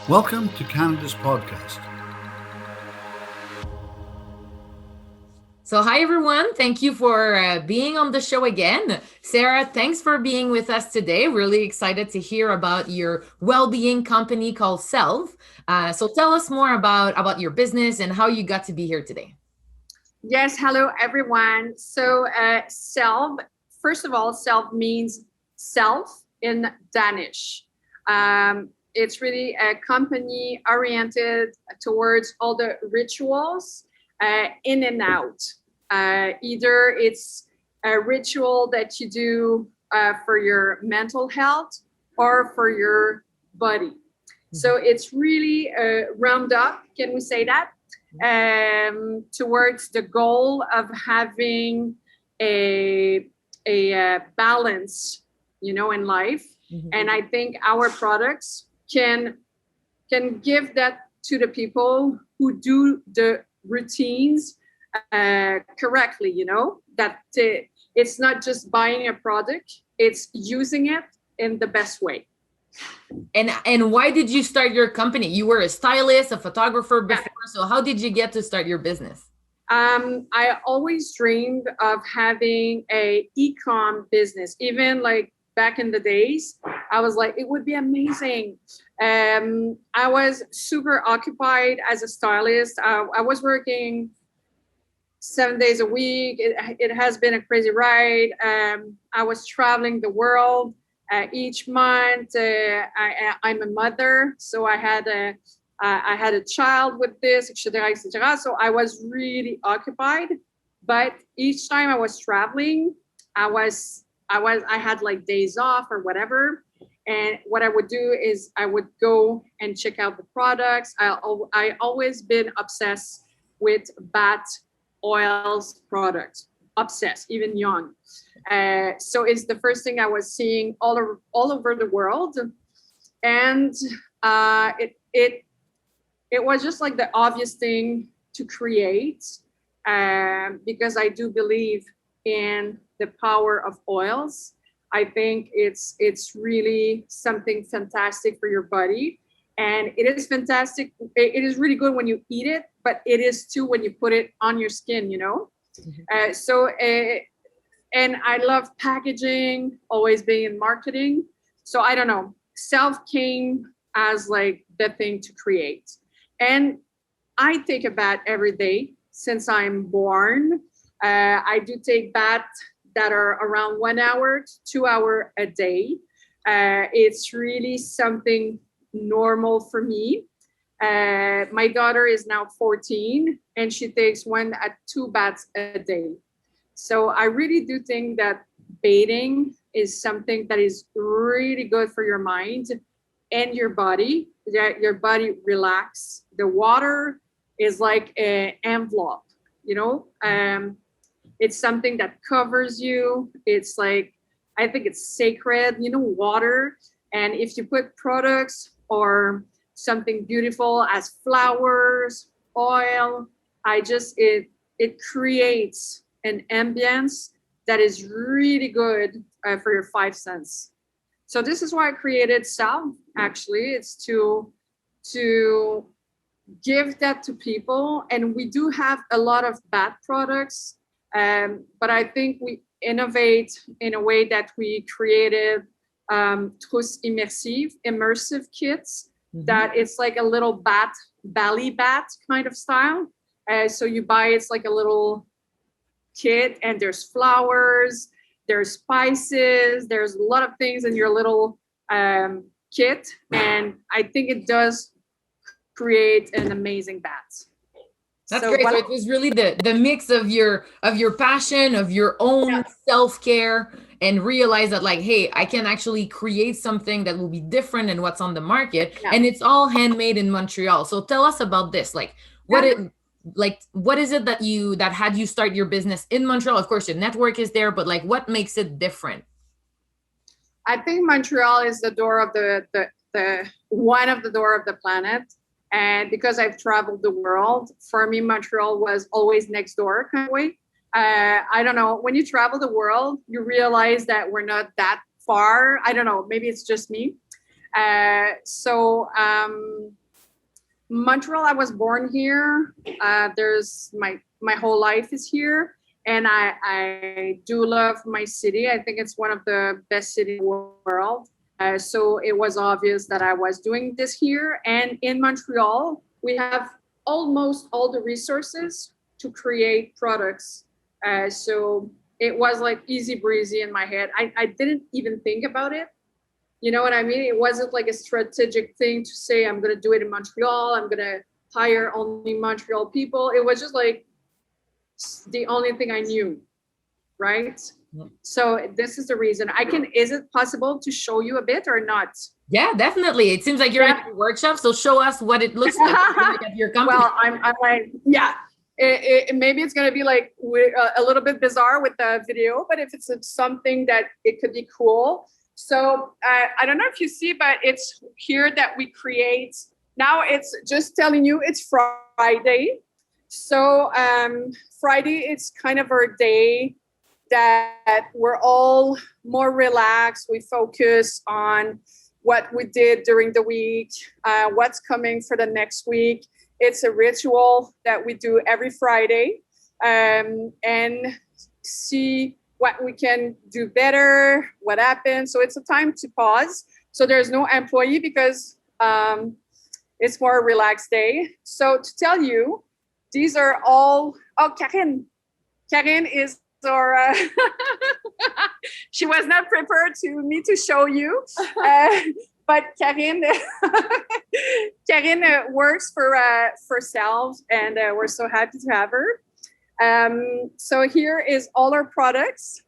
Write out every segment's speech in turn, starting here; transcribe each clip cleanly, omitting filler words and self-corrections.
Welcome to Canada's podcast. So, hi everyone. Thank you for being on the show again. Sarah, thanks for being with us today. Really excited to hear about your well-being company called Self. So, tell us more about your business and how you got to be here today. Yes, hello everyone. Self, first of all, self means self in Danish. It's really a company oriented towards all the rituals in and out. Either it's a ritual that you do for your mental health or for your body. So it's really round up, can we say that? Towards the goal of having a balance, in life. Mm-hmm. And I think our products can give that to the people who do the routines correctly. That it's not just buying a product; it's using it in the best way. And why did you start your company? You were a stylist, a photographer before. Yeah. So how did you get to start your business? I always dreamed of having a e-com business. Even like back in the days, I was like, it would be amazing. I was super occupied as a stylist. I was working 7 days a week. It has been a crazy ride. I was traveling the world. Each month, I'm a mother, so I had a child with this, etc., etc. So I was really occupied. But each time I was traveling, I had like days off or whatever. And what I would do is I would go and check out the products. I always been obsessed with bat oils products. Obsessed, even young. So it's the first thing I was seeing all over the world, and it was just like the obvious thing to create, because I do believe in the power of oils. I think it's really something fantastic for your body, and it is fantastic. It is really good when you eat it, but it is too when you put it on your skin. And I love packaging, always being in marketing. So I don't know, self came as like the thing to create. And I take a bath every day since I'm born. I do take baths that are around 1 hour to 2 hours a day. It's really something normal for me. My daughter is now 14 and she takes 1 to 2 baths a day. So I really do think that bathing is something that is really good for your mind and your body. That your body relax. The water is like an envelope, It's something that covers you. It's like, I think it's sacred, water. And if you put products or something beautiful as flowers, oil, it creates an ambience that is really good for your 5 senses. So this is why I created Self. Actually, it's to give that to people, and we do have a lot of bad products, but I think we innovate in a way that we created Trousse immersive kits. Mm-hmm. That it's like a little belly bat kind of style. So you buy, it's like a little kit, and there's flowers, there's spices, there's a lot of things in your little kit, and I think it does create an amazing bath. That's great. So it was really the mix of your passion, of your own self-care, and realize that like, hey, I can actually create something that will be different than what's on the market, and it's all handmade in Montreal. So tell us about this. Like, what is it that had you start your business in Montreal? Of course, your network is there, but like, what makes it different? I think Montreal is the door of the one of the door of the planet. And because I've traveled the world, for me, Montreal was always next door kind of way. I don't know. When you travel the world, you realize that we're not that far. I don't know. Maybe it's just me. So Montreal, I was born here. There's my whole life is here, and I do love my city. I think it's one of the best cities in the world. So it was obvious that I was doing this here. And in Montreal, we have almost all the resources to create products. So it was like easy breezy in my head. I didn't even think about it. You know what I mean? It wasn't like a strategic thing to say, I'm going to do it in Montreal. I'm going to hire only Montreal people. It was just like the only thing I knew, right? Yeah. So this is the reason. Is it possible to show you a bit or not? Yeah, definitely. It seems like you're in a workshop. So show us what it looks like at your company. Well, I'm like, yeah. Maybe it's going to be like a little bit bizarre with the video, but if it's something that it could be cool. So I don't know if you see, but it's here that we create. Now it's just telling you it's Friday. So Friday, it's kind of our day that we're all more relaxed. We focus on what we did during the week, what's coming for the next week. It's a ritual that we do every Friday, and see what we can do better, what happened. So it's a time to pause. So there's no employee because it's more a relaxed day. So to tell you, these are all, Karine is our, she was not prepared to me to show you, but Karine works for Salve, and we're so happy to have her. So here is all our products.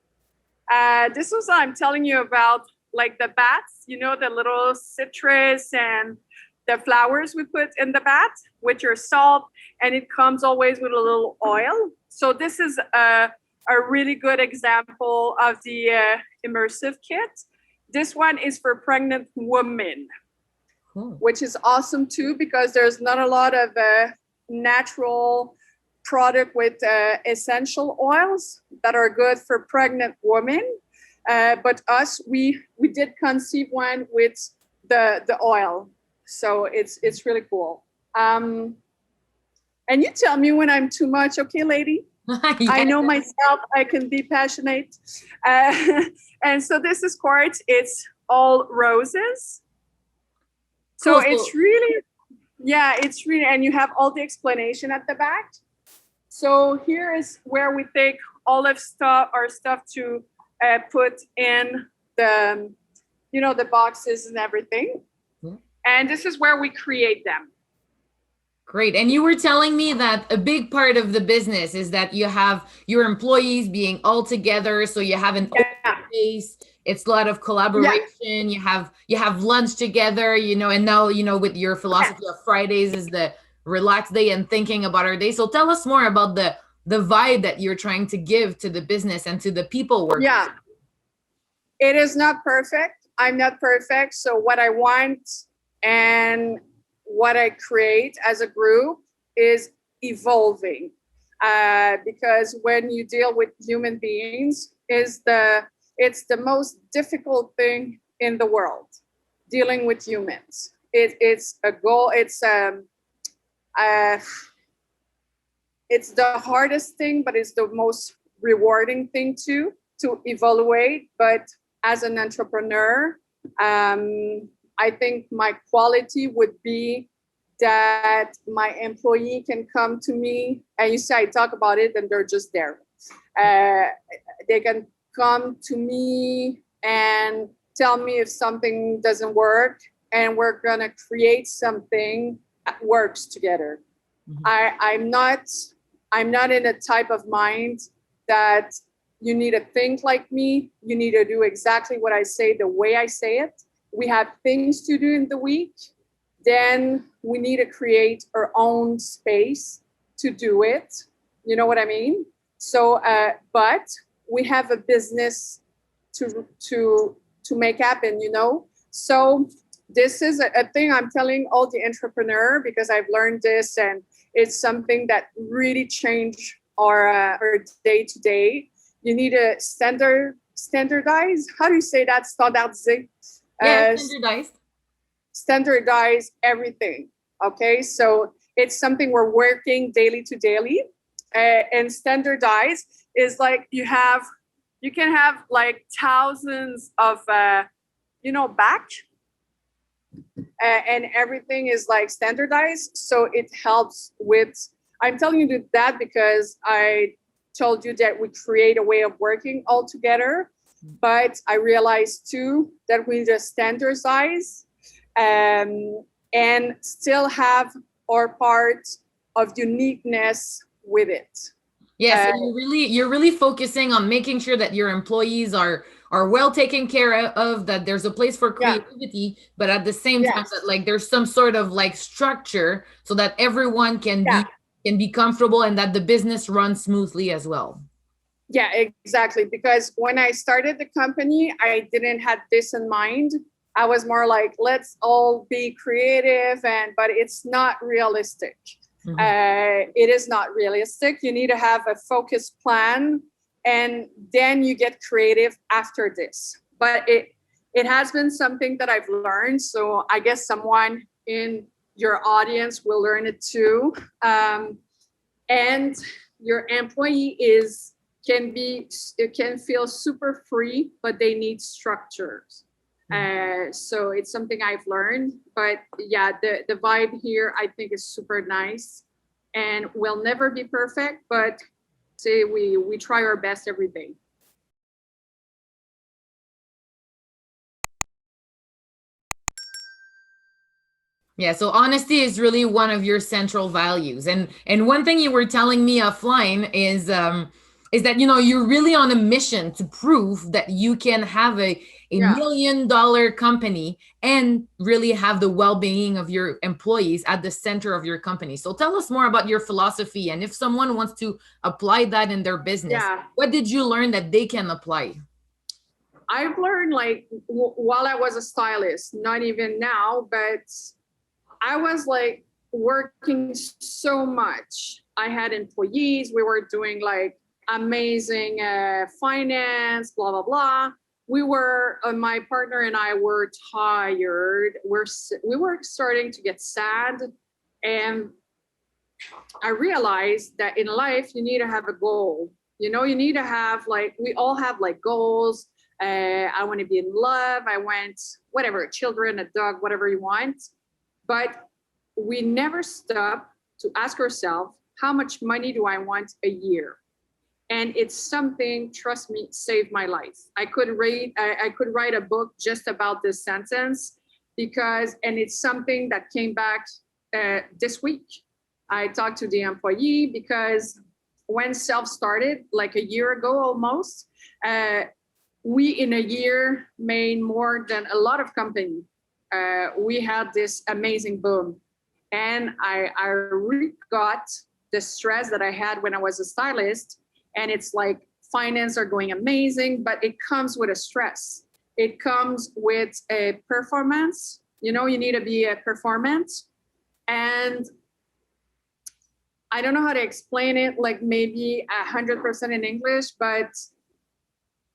This was I'm telling you about, like the bats, you know, the little citrus and the flowers we put in the bat with your salt, and it comes always with a little oil. So this is a really good example of the immersive kit. This one is for pregnant women, which is awesome too, because there's not a lot of natural product with essential oils that are good for pregnant women. But we did conceive one with the oil. So it's really cool. And you tell me when I'm too much, okay, lady? Yes. I know myself, I can be passionate. And so this is quartz. It's all roses. So cool. It's really, and you have all the explanation at the back. So here is where we take all of our stuff to put in the, the boxes and everything. Mm-hmm. And this is where we create them. Great. And you were telling me that a big part of the business is that you have your employees being all together. So you have an open space. It's a lot of collaboration. Yeah. You have lunch together, and now, with your philosophy of Fridays is the relaxed day and thinking about our day. So tell us more about the vibe that you're trying to give to the business and to the people working. Yeah. It is not perfect. I'm not perfect. So what I want and what I create as a group is evolving, because when you deal with human beings, it's the most difficult thing in the world, dealing with humans. It's a goal. It's the hardest thing, but it's the most rewarding thing too, to evaluate. But as an entrepreneur, I think my quality would be that my employee can come to me, and you say I talk about it and they're just there. They can come to me and tell me if something doesn't work, and we're gonna create something that works together. Mm-hmm. I'm not in a type of mind that you need to think like me. You need to do exactly what I say the way I say it. We have things to do in the week. Then we need to create our own space to do it. You know what I mean? So, but we have a business to make happen, So this is a thing I'm telling all the entrepreneur, because I've learned this, and it's something that really changed our day to day. You need to standardize. How do you say that? Standardiser. Yeah, standardized. standardize everything. Okay, so it's something we're working daily to daily, and standardize is like you can have like thousands of batch, and everything is like standardized, so it helps with. I'm telling you that because I told you that we create a way of working all together, but I realized too that we just standardize, and still have our part of uniqueness with it. Yes, and you're really focusing on making sure that your employees are well taken care of, that there's a place for creativity, but at the same time that like there's some sort of like structure so that everyone can be comfortable and that the business runs smoothly as well. Yeah, exactly. Because when I started the company, I didn't have this in mind. I was more like, let's all be creative, but it's not realistic. It is not realistic. You need to have a focused plan, and then you get creative after this. But it has been something that I've learned. So I guess someone in your audience will learn it too. And your employee can feel super free, but they need structures. So it's something I've learned, but yeah, the vibe here I think is super nice, and we'll never be perfect, but say we try our best every day. Yeah, so honesty is really one of your central values. And one thing you were telling me offline is that you're really on a mission to prove that you can have a $1 million company and really have the well-being of your employees at the center of your company. So tell us more about your philosophy, and if someone wants to apply that in their business, what did you learn that they can apply? I've learned like while I was a stylist, not even now, but I was like working so much. I had employees. We were doing like amazing finance, blah, blah, blah. My partner and I were tired. We were starting to get sad. And I realized that in life, you need to have a goal. You need to have like, we all have like goals. I want to be in love. I want whatever, children, a dog, whatever you want. But we never stop to ask ourselves, how much money do I want a year? And it's something, trust me, saved my life. I could write a book just about this sentence and it's something that came back this week. I talked to the employee because when Self started like a year ago almost, we in a year made more than a lot of companies. We had this amazing boom, and I got the stress that I had when I was a stylist. And it's like finance are going amazing, but it comes with a stress. It comes with a performance. You need to be a performance. And I don't know how to explain it, like maybe 100% in English, but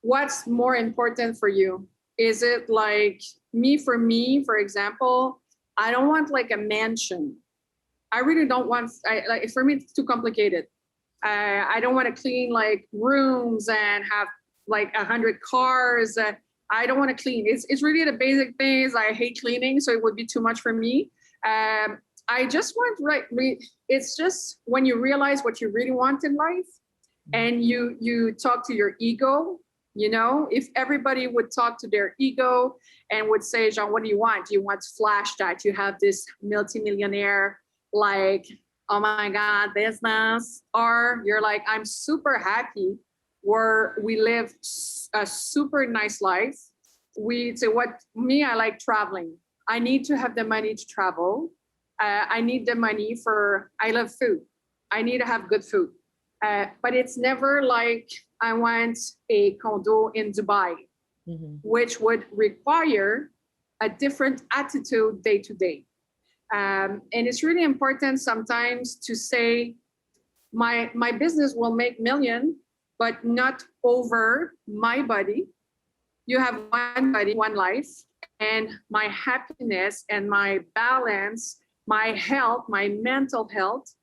what's more important for you? Is it like for me, for example, I don't want like a mansion. I really don't want, for me, it's too complicated. I don't want to clean like rooms and have like 100 cars. I don't want to clean. It's really the basic things. I hate cleaning, so it would be too much for me. I just want it's just when you realize what you really want in life, and you talk to your ego. If everybody would talk to their ego and would say, Jean, what do you want? Do you want flash that you have this multimillionaire, like, oh my God, business? Or you're like, I'm super happy where we live a super nice life. I like traveling. I need to have the money to travel. I need the money I love food. I need to have good food. But it's never like I want a condo in Dubai, which would require a different attitude day to day. And it's really important sometimes to say, my business will make million, but not over my body. You have one body, one life, and my happiness and my balance, my health, my mental health,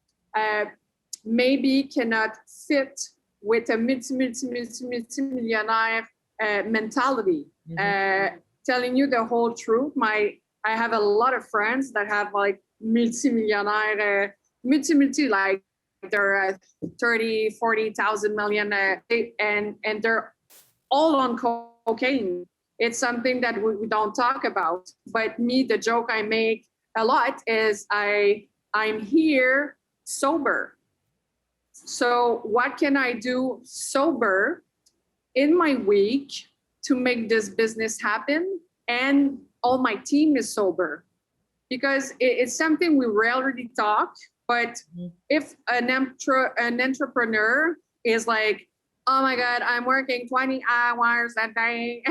maybe cannot fit with a multi-millionaire mentality. Telling you the whole truth, I have a lot of friends that have like multi-millionaire, like they're 30, 40,000 million, and they're all on cocaine. It's something that we don't talk about. But me, the joke I make a lot is I'm here sober. So what can I do sober in my week to make this business happen? And all my team is sober, because it's something we rarely talk. But if an entrepreneur is like, oh my God, I'm working 20 hours a day,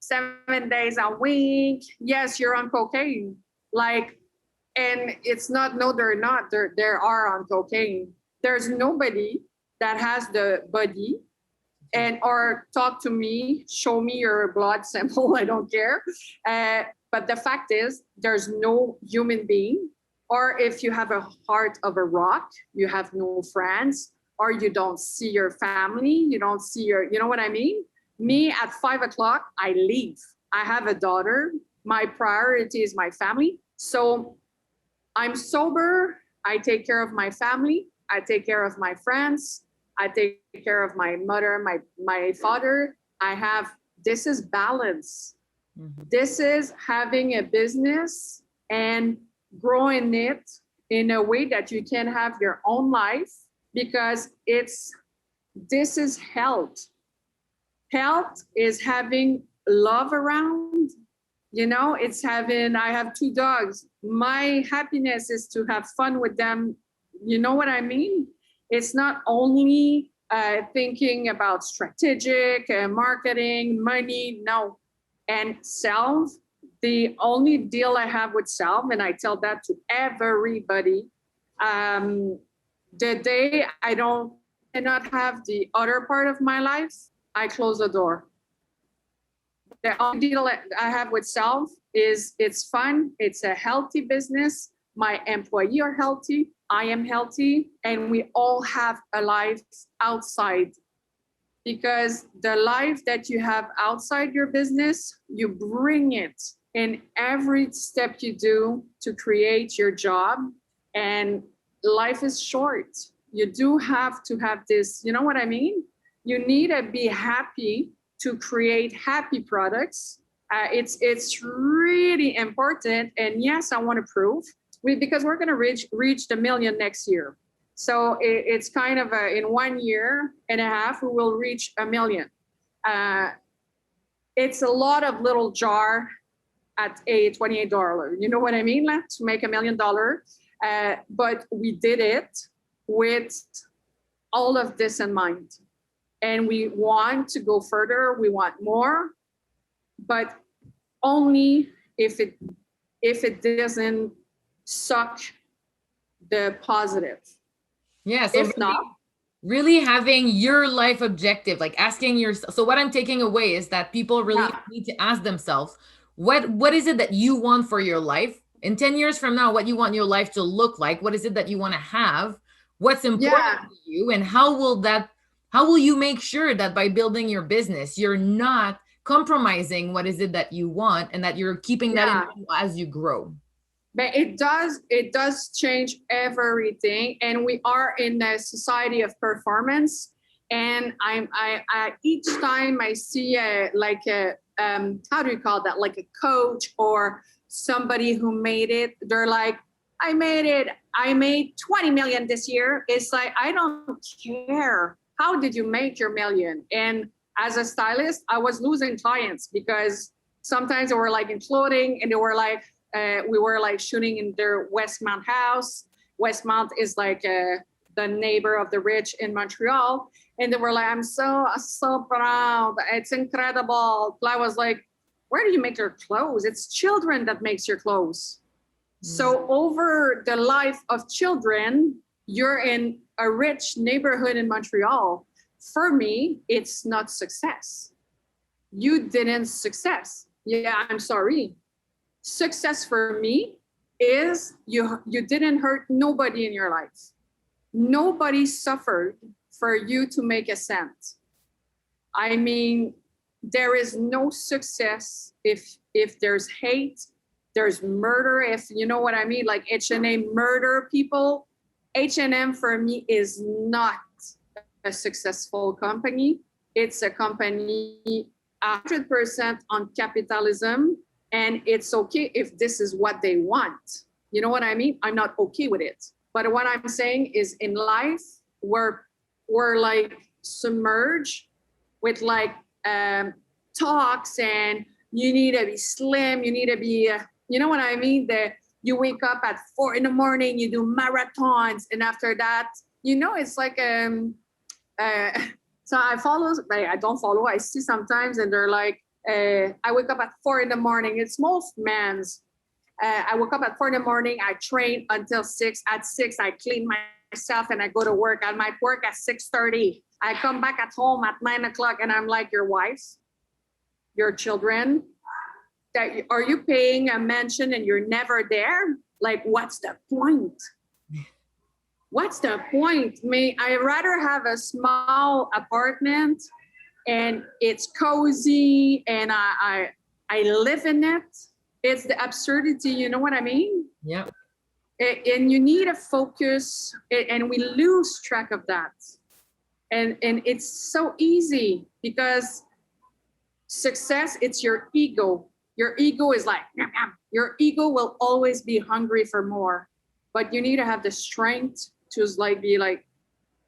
7 days a week. Yes, you're on cocaine. Like, and it's not, no, they're not. They are on cocaine. There's nobody that has the body and or talk to me, show me your blood sample. I don't care. But the fact is, there's no human being. Or if you have a heart of a rock, you have no friends, or you don't see your family, you don't see your, you know what I mean? Me at 5 o'clock, I leave. I have a daughter. My priority is my family. So I'm sober. I take care of my family. I take care of my friends. I take care of my mother, my father. This is balance. This is having a business and growing it in a way that you can have your own life, because this is health. Health is having love around, it's I have 2 dogs. My happiness is to have fun with them. You know what I mean? It's not only thinking about strategic marketing, money, no. And self, the only deal I have with self, and I tell that to everybody, the day I cannot have the other part of my life, I close the door. The only deal I have with self is it's fun. It's a healthy business. My employees are healthy. I am healthy. And we all have a life outside. Because the life that you have outside your business, you bring it in every step you do to create your job. And life is short. You do have to have this, you know what I mean? You need to be happy to create happy products. It's really important. And yes, I want to prove, because we're going to reach the million next year. So it's kind of in 1 year and a half, we will reach 1 million. It's a lot of little jar at a $28. You know what I mean? To make $1 million. But we did it with all of this in mind. And we want to go further. We want more, but only if it doesn't suck the positive. Yeah. So if not, really having your life objective, like asking yourself. So what I'm taking away is that people really need to ask themselves, what is it that you want for your life? In 10 years from now, what you want your life to look like? What is it that you want to have? What's important to you? And how will you make sure that by building your business, you're not compromising what is it that you want, and that you're keeping that in mind as you grow? But it does change everything. And we are in a society of performance. And I each time I see how do you call that? Like a coach or somebody who made it, they're like, I made it. I made 20 million this year. It's like, I don't care. How did you make your million? And as a stylist, I was losing clients because sometimes they were like in clothing, and they were like, we were like shooting in their Westmount house. Westmount is like the neighbor of the rich in Montreal. And they were like, I'm so proud. It's incredible. I was like, where do you make your clothes? It's children that makes your clothes. So over the life of children, you're in a rich neighborhood in Montreal. For me, it's not success. You didn't success. yeah, I'm sorry. Success for me is you didn't hurt nobody in your life. Nobody suffered for you to make a cent. I mean, there is no success if there's hate, there's murder, if you know what I mean, like H&M murder people. H&M for me is not a successful company. It's a company 100% on capitalism, and it's okay if this is what they want. You know what I mean? I'm not okay with it. But what I'm saying is, in life, we're like submerged with like talks, and you need to be slim, you need to be, you know what I mean? That you wake up at 4 a.m, you do marathons, and after that, you know, it's like so I don't follow. I see sometimes, and they're like, I wake up at 4 a.m. It's most men's. I woke up at 4 a.m. I train until 6. At 6, I clean myself and I go to work. I might work at 6:30. I come back at home at 9 o'clock, and I'm like, your wives, your children, are you paying a mansion and you're never there? Like, what's the point? What's the point? I'd rather have a small apartment and it's cozy and I live in it. It's the absurdity, you know what I mean? Yeah. And you need a focus, and we lose track of that. And it's so easy because success, it's your ego. Your ego is like, yum, yum. Your ego will always be hungry for more, but you need to have the strength to like be like,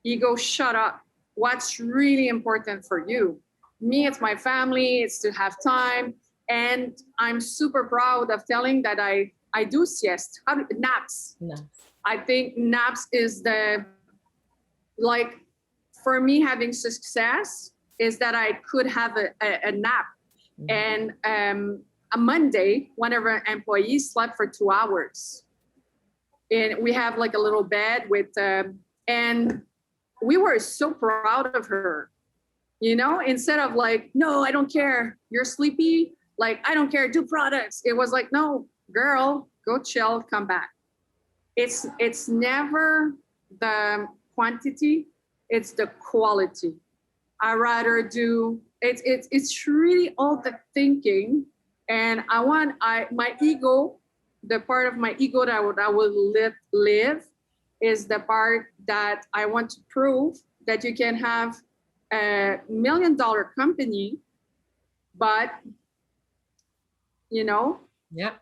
ego, shut up. What's really important for you? Me, it's my family, it's to have time. And I'm super proud of telling that I do siesta, naps. No. I think naps is like, for me, having success is that I could have a nap. Mm-hmm. And a Monday, one of our employees slept for 2 hours. And we have like a little bed with, and we were so proud of her, you know, instead of like, no, I don't care, you're sleepy. Like, I don't care, do products. It was like, no, girl, go chill, come back. It's never the quantity, it's the quality. I rather do, it's really all the thinking. And my ego, the part of my ego that I will live is the part that I want to prove that you can have $1 million company, but you know. Yeah.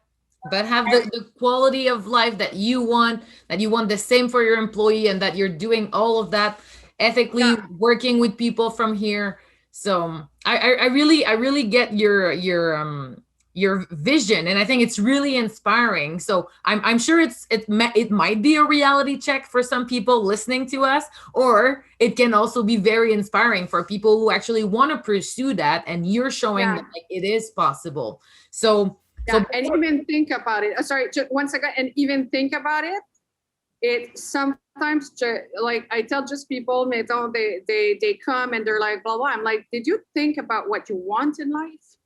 But have the quality of life that you want the same for your employee, and that you're doing all of that ethically, working with people from here. So I really get your vision, and I think it's really inspiring. So I'm sure it might be a reality check for some people listening to us, or it can also be very inspiring for people who actually want to pursue that, and you're showing that like, it is possible. So and even think about it. Sorry, just 1 second. And even think about it. It sometimes, like I tell just people, they come and they're like, blah, blah. I'm like, did you think about what you want in life?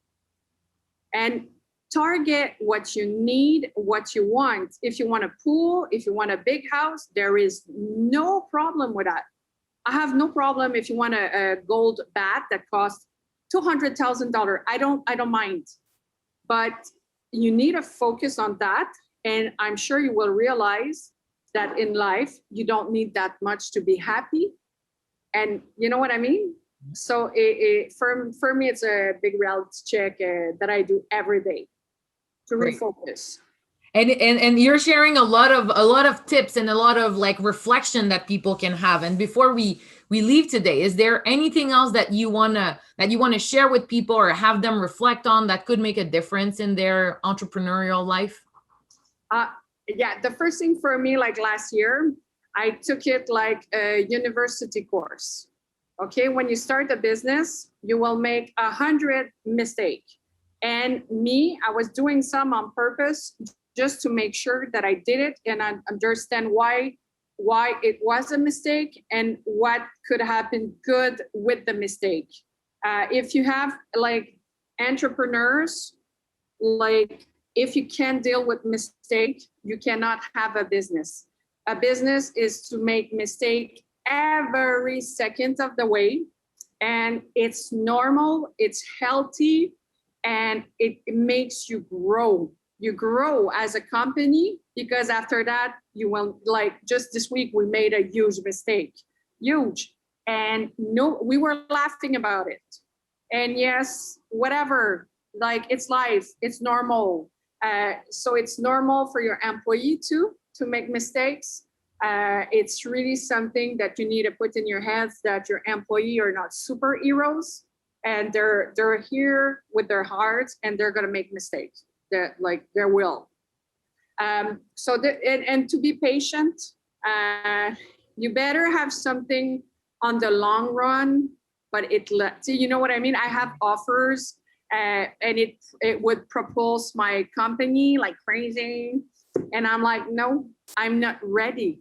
And target what you need, what you want. If you want a pool, if you want a big house, there is no problem with that. I have no problem if you want a gold bat that costs $200,000. I don't mind. But you need to focus on that. And I'm sure you will realize that in life, you don't need that much to be happy. And you know what I mean? So for me, it's a big reality check that I do every day to refocus. And you're sharing a lot of tips and a lot of like reflection that people can have. And before we leave today, is there anything else that you wanna share with people or have them reflect on that could make a difference in their entrepreneurial life? Yeah, the first thing for me, like last year, I took it like a university course. Okay, when you start a business, you will make 100 mistakes. And me, I was doing some on purpose just to make sure that I did it and I understand why it was a mistake and what could happen good with the mistake. If you have like entrepreneurs, like, if you can't deal with mistake, you cannot have a business. A business is to make mistake every second of the way. And it's normal, it's healthy, and it makes you grow. You grow as a company, because after that, you will, like, just this week, we made a huge mistake, huge. And no, we were laughing about it. And yes, whatever, like, it's life, it's normal. So it's normal for your employee to make mistakes. It's really something that you need to put in your heads, that your employee are not superheroes, and they're here with their hearts, and they're gonna make mistakes. That, like, there will. So and to be patient, you better have something on the long run, but you know what I mean? I have offers, and it would propose my company like crazy. And I'm like, no, I'm not ready.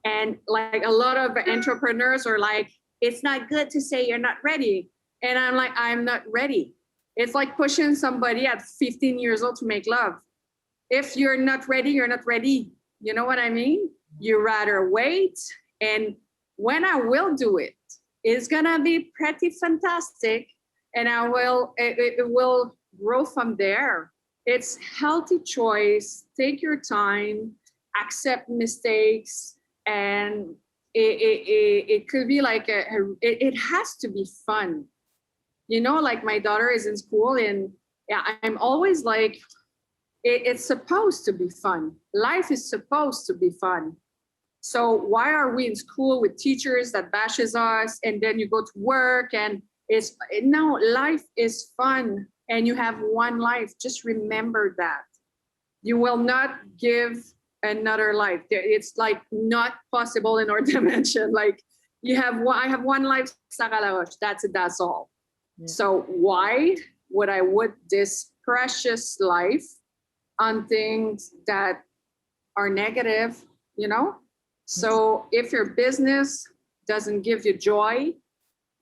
And like a lot of entrepreneurs are like, it's not good to say you're not ready. And I'm like, I'm not ready. It's like pushing somebody at 15 years old to make love. If you're not ready, you're not ready. You know what I mean? You rather wait. And when I will do it, it's gonna be pretty fantastic. And it will grow from there. It's healthy choice. Take your time, accept mistakes, and it could be like it has to be fun. You know, like my daughter is in school, and yeah, I'm always like, it's supposed to be fun. Life is supposed to be fun. So why are we in school with teachers that bashes us, and then you go to work and no, life is fun, and you have one life. Just remember that. You will not give another life. It's like not possible in our dimension. Like I have one life, Sarah Laroche. That's it, that's all. Yeah. So why would I put this precious life on things that are negative, you know? So if your business doesn't give you joy,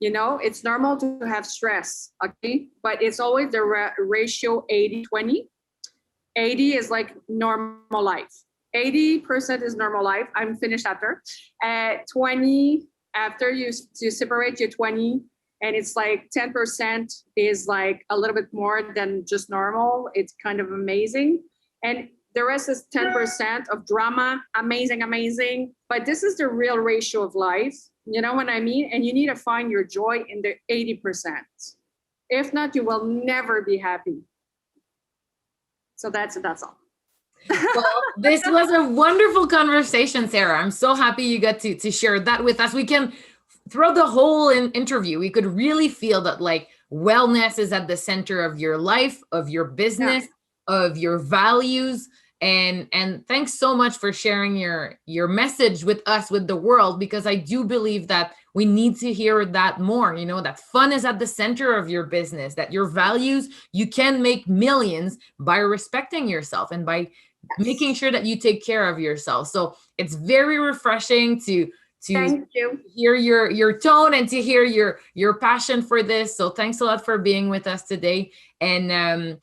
you know, it's normal to have stress, okay? But it's always the ratio 80-20. 80 is like normal life. 80% is normal life. I'm finished after. 20, after you separate your 20, and it's like 10% is like a little bit more than just normal. It's kind of amazing. And the rest is 10% of drama, amazing. But this is the real ratio of life. You know what I mean? And you need to find your joy in the 80%. If not, you will never be happy. So that's all. Well, this was a wonderful conversation, Sarah. I'm so happy you got to share that with us. We can, throughout the whole interview, we could really feel that like wellness is at the center of your life, of your business, of your values. And thanks so much for sharing your message with us, with the world, because I do believe that we need to hear that more, you know, that fun is at the center of your business, that your values, you can make millions by respecting yourself and by making sure that you take care of yourself. So it's very refreshing to Thank you. Hear your tone and to hear your passion for this. So thanks a lot for being with us today. And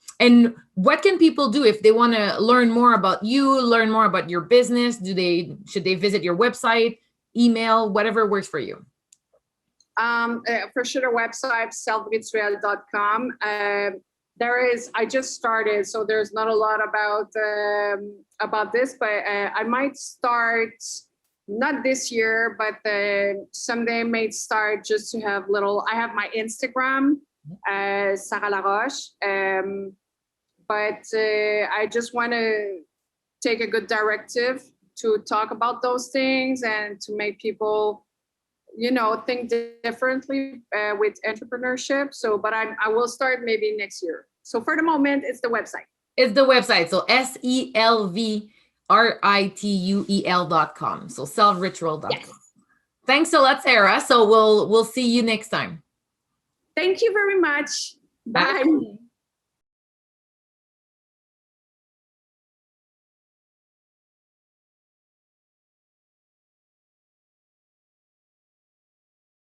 what can people do if they want to learn more about you, learn more about your business? Should they visit your website, email, whatever works for you? For sure, the website, selfrituel.com. I just started, so there's not a lot about this, but I might start, not this year, but someday may start just to have I have my Instagram, Sarah Laroche. But I just want to take a good directive to talk about those things and to make people, you know, think differently with entrepreneurship. So, but I will start maybe next year. So for the moment, it's the website. It's the website. So selvrituel.com. So selfrituel.com. Yes. Thanks a lot, Sarah. So we'll see you next time. Thank you very much. Bye.